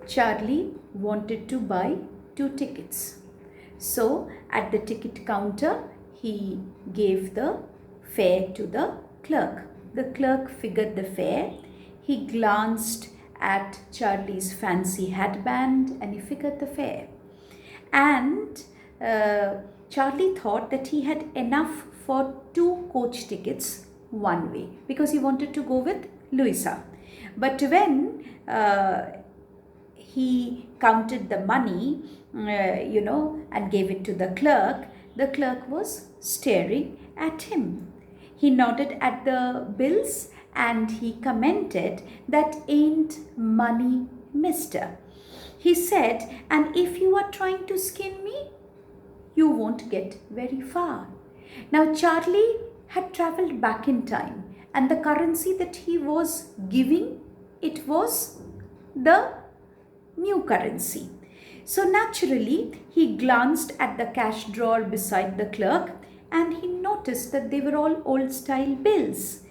Charlie wanted to buy 2 tickets. So at the ticket counter, he gave the fare to the clerk. The clerk figured the fare. He glanced at Charlie's fancy headband and he figured the fare. And Charlie thought that he had enough for 2 coach tickets one way because he wanted to go with Louisa. But when he counted the money, and gave it to the clerk was staring at him. He nodded at the bills and he commented, "That ain't money, mister." He said, "And if you are trying to skin me, you won't get very far." Now Charlie had traveled back in time, and the currency that he was giving, it was the new currency. So naturally, he glanced at the cash drawer beside the clerk and he noticed that they were all old style bills,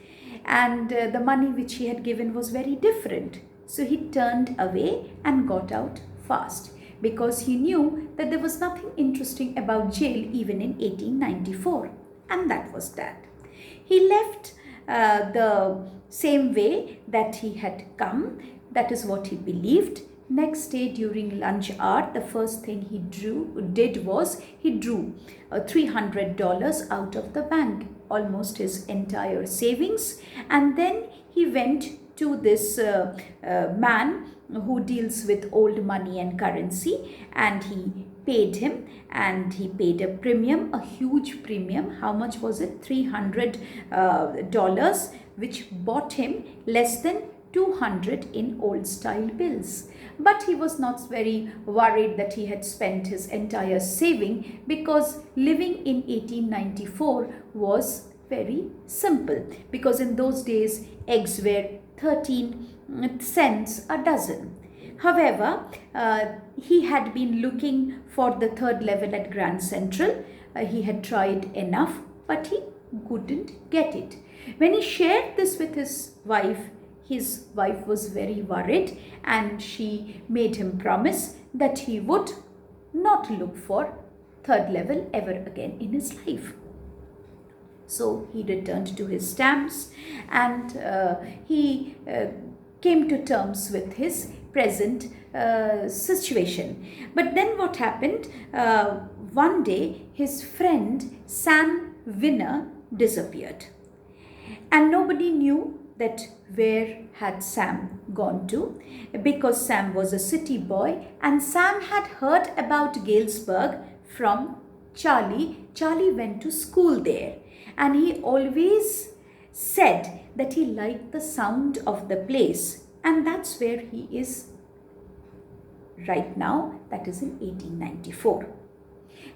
and the money which he had given was very different. So he turned away and got out fast because he knew that there was nothing interesting about jail even in 1894, and that was that. He left the same way that he had come. That is what he believed. Next day during lunch hour, the first thing he did was he drew $300 out of the bank, almost his entire savings, and then he went to this man who deals with old money and currency, and he paid him, and he paid a premium, a huge premium. How much was it? $300, which bought him less than 200 in old style bills. But he was not very worried that he had spent his entire saving, because living in 1894 was very simple, because in those days eggs were 13 cents a dozen. However, he had been looking for the third level at Grand Central. He had tried enough, but he couldn't get it. When he shared this with his wife was very worried, and she made him promise that he would not look for third level ever again in his life. So he returned to his stamps, and he came to terms with his present situation. But then what happened? One day his friend Sam Winner disappeared, and nobody knew that where had Sam gone to, because Sam was a city boy and Sam had heard about Galesburg from Charlie. Charlie went to school there, and he always said that he liked the sound of the place, and that's where he is right now. That is in 1894.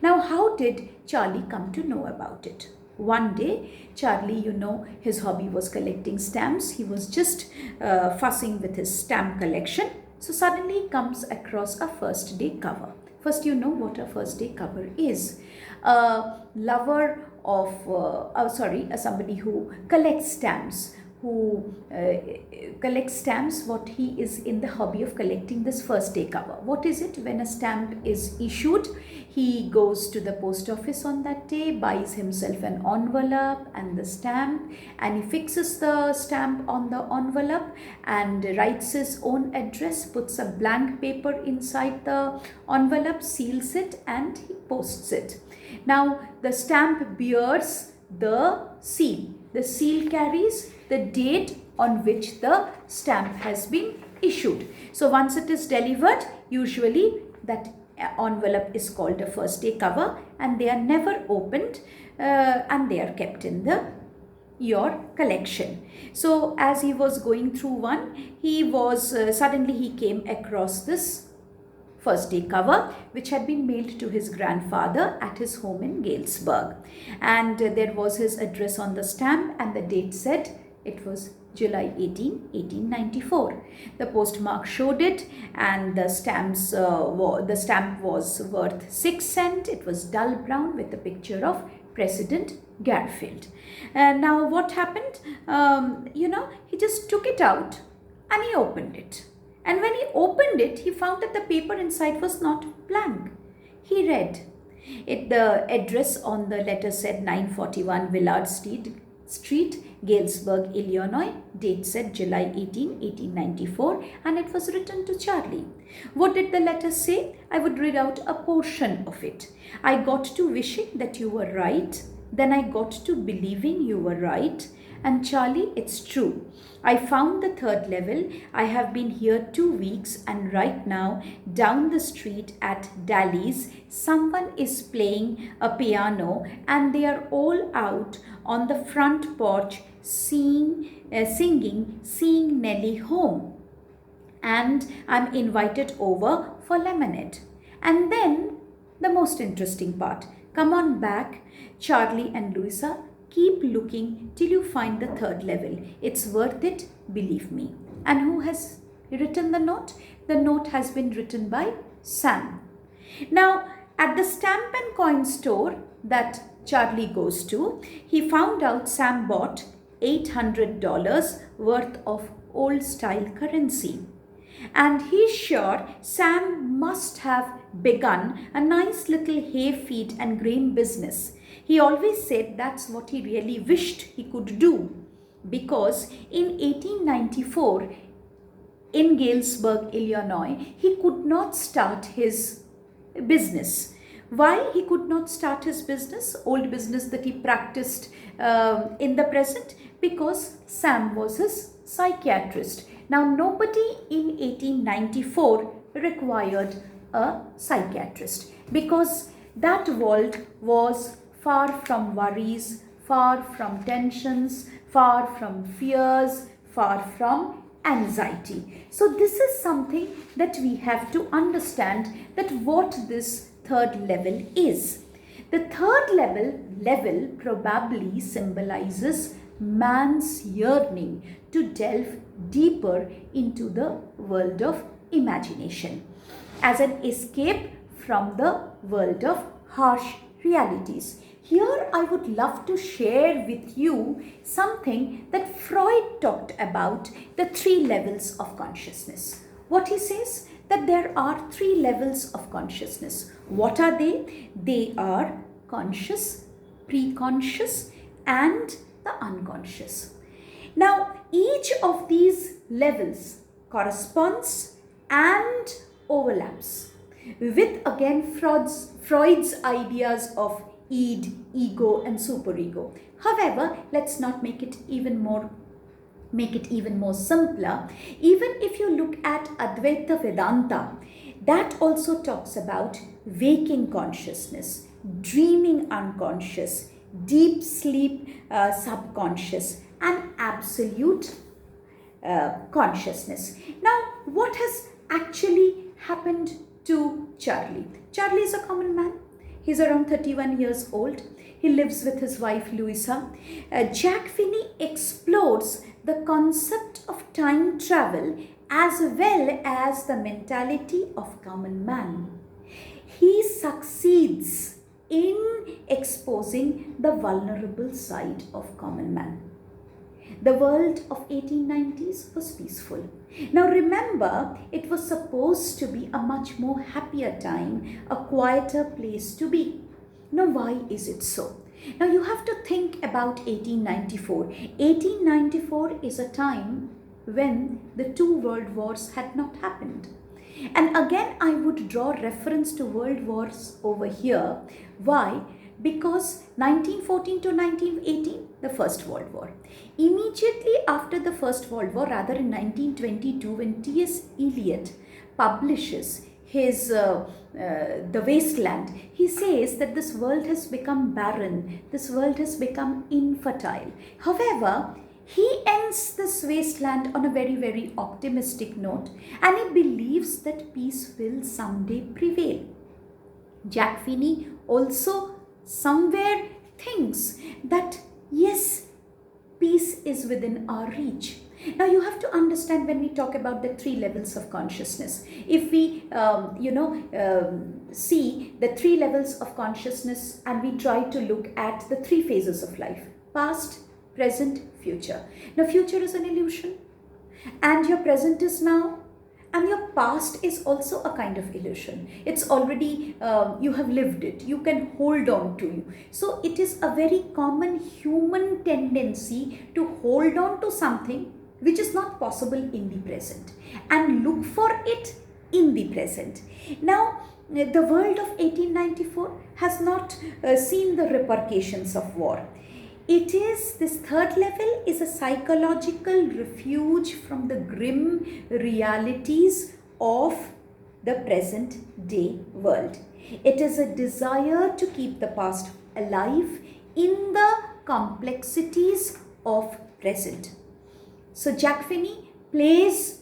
Now, how did Charlie come to know about it? One day, Charlie, his hobby was collecting stamps. He was just fussing with his stamp collection. So suddenly he comes across a first day cover. First, you know what a first day cover is. A lover of, somebody who collects stamps, what he is in the hobby of collecting this first day cover. What is it? When a stamp is issued, he goes to the post office on that day, buys himself an envelope and the stamp, and he fixes the stamp on the envelope and writes his own address, puts a blank paper inside the envelope, seals it, and he posts it. Now the stamp bears the seal. The seal carries the date on which the stamp has been issued. So once it is delivered, usually that envelope is called a first day cover, and they are never opened, and they are kept in your collection. So as he was going through one, suddenly he came across this first day cover, which had been mailed to his grandfather at his home in Galesburg, and there was his address on the stamp, and the date said it was July 18, 1894. The postmark showed it, and the stamp was worth 6 cents. It was dull brown with a picture of President Garfield. Now what happened? He just took it out and he opened it. And when he opened it, he found that the paper inside was not blank. He read. The address on the letter said 941 Willard Street, Galesburg, Illinois. Date said July 18, 1894, and it was written to Charlie. What did the letter say? I would read out a portion of it. I got to wishing that you were right. Then I got to believing you were right. And Charlie, it's true. I found the third level. I have been here 2 weeks, and right now down the street at Dally's, someone is playing a piano and they are all out on the front porch singing Seeing Nellie Home. And I'm invited over for lemonade. And then the most interesting part. Come on back, Charlie and Louisa. Keep looking till you find the third level. It's worth it, believe me. And who has written the note? The note has been written by Sam. Now, at the stamp and coin store that Charlie goes to, he found out Sam bought $800 worth of old style currency. And he's sure Sam must have begun a nice little hay feed and grain business. He always said that's what he really wished he could do, because in 1894 in Galesburg, Illinois, he could not start his business. Why he could not start his business, old business that he practiced in the present? Because Sam was his psychiatrist. Now, nobody in 1894 required a psychiatrist, because that world was far from worries, far from tensions, far from fears, far from anxiety. So this is something that we have to understand, that what this third level is. The third level probably symbolizes man's yearning to delve deeper into the world of imagination, as an escape from the world of harsh realities. Here I would love to share with you something that Freud talked about, the 3 levels of consciousness. What he says? That there are 3 levels of consciousness. What are they? They are conscious, preconscious, and the unconscious. Now, each of these levels corresponds and overlaps with, again, Freud's ideas of id, ego, and superego. However, let's not make it even more simpler. Even if you look at Advaita Vedanta, that also talks about waking consciousness, dreaming unconscious, deep sleep subconscious, and absolute consciousness. Now, what has actually happened to Charlie? Charlie is a common man. He's around 31 years old. He lives with his wife Louisa. Jack Finney explores the concept of time travel as well as the mentality of common man. He succeeds in exposing the vulnerable side of common man. The world of 1890s was peaceful. Now remember, it was supposed to be a much more happier time, a quieter place to be. Now why is it so? Now you have to think about 1894. 1894 is a time when the 2 world wars had not happened. And again, I would draw reference to world wars over here. Why? Because 1914 to 1918, the First World War. Immediately after the First World War, rather in 1922, when T.S. Eliot publishes his The Wasteland, he says that this world has become barren, this world has become infertile. However, he ends this wasteland on a very, very optimistic note, and he believes that peace will someday prevail. Jack Finney also somewhere thinks that yes, peace is within our reach. Now you have to understand, when we talk about the 3 levels of consciousness, if we see the 3 levels of consciousness and we try to look at the 3 phases of life: past, present, future. Now future is an illusion, and your present is now, And your past is also a kind of illusion. It's already, you have lived it, you can hold on to you. So it is a very common human tendency to hold on to something which is not possible in the present and look for it in the present. Now, the world of 1894 has not seen the repercussions of war. It is, this third level is a psychological refuge from the grim realities of the present day world. It is a desire to keep the past alive in the complexities of present. So Jack Finney plays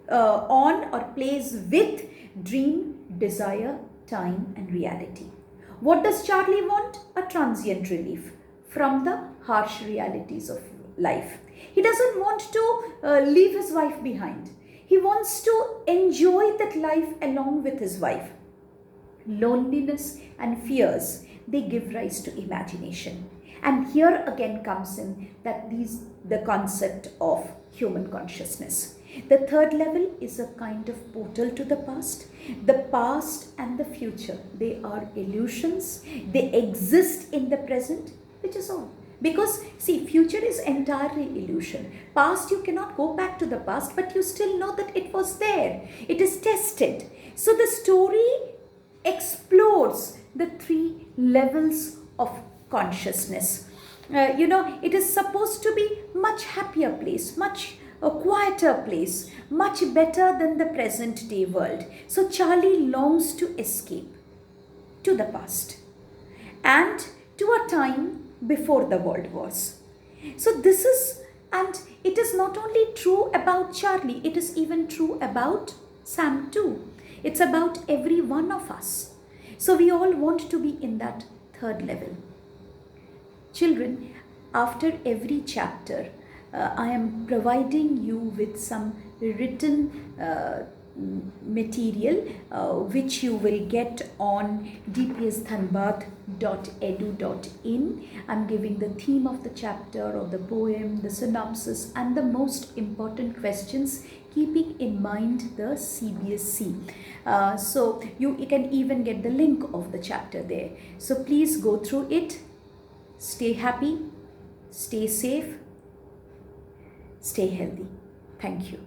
on or plays with dream, desire, time and reality. What does Charlie want? A transient relief from the harsh realities of life. He doesn't want to leave his wife behind. He wants to enjoy that life along with his wife. Loneliness and fears, they give rise to imagination. And here again comes in that the concept of human consciousness. The third level is a kind of portal to the past. The past and the future, they are illusions. They exist in the present, which is all. Because see, future is entirely illusion. Past, you cannot go back to the past, but you still know that it was there. It is tested. So the story explores the three levels of consciousness. It is supposed to be much happier place, much a quieter place, much better than the present day world. So Charlie longs to escape to the past and to a time before the world wars. So this is, and it is not only true about Charlie, it is even true about Sam too. It's about every one of us. So we all want to be in that third level. Children, after every chapter, I am providing you with some written material which you will get on dpsdhanbad.edu.in. I'm giving the theme of the chapter or the poem, the synopsis and the most important questions, keeping in mind the CBSC. So you can even get the link of the chapter there. So please go through it. Stay happy, stay safe, stay healthy. Thank you.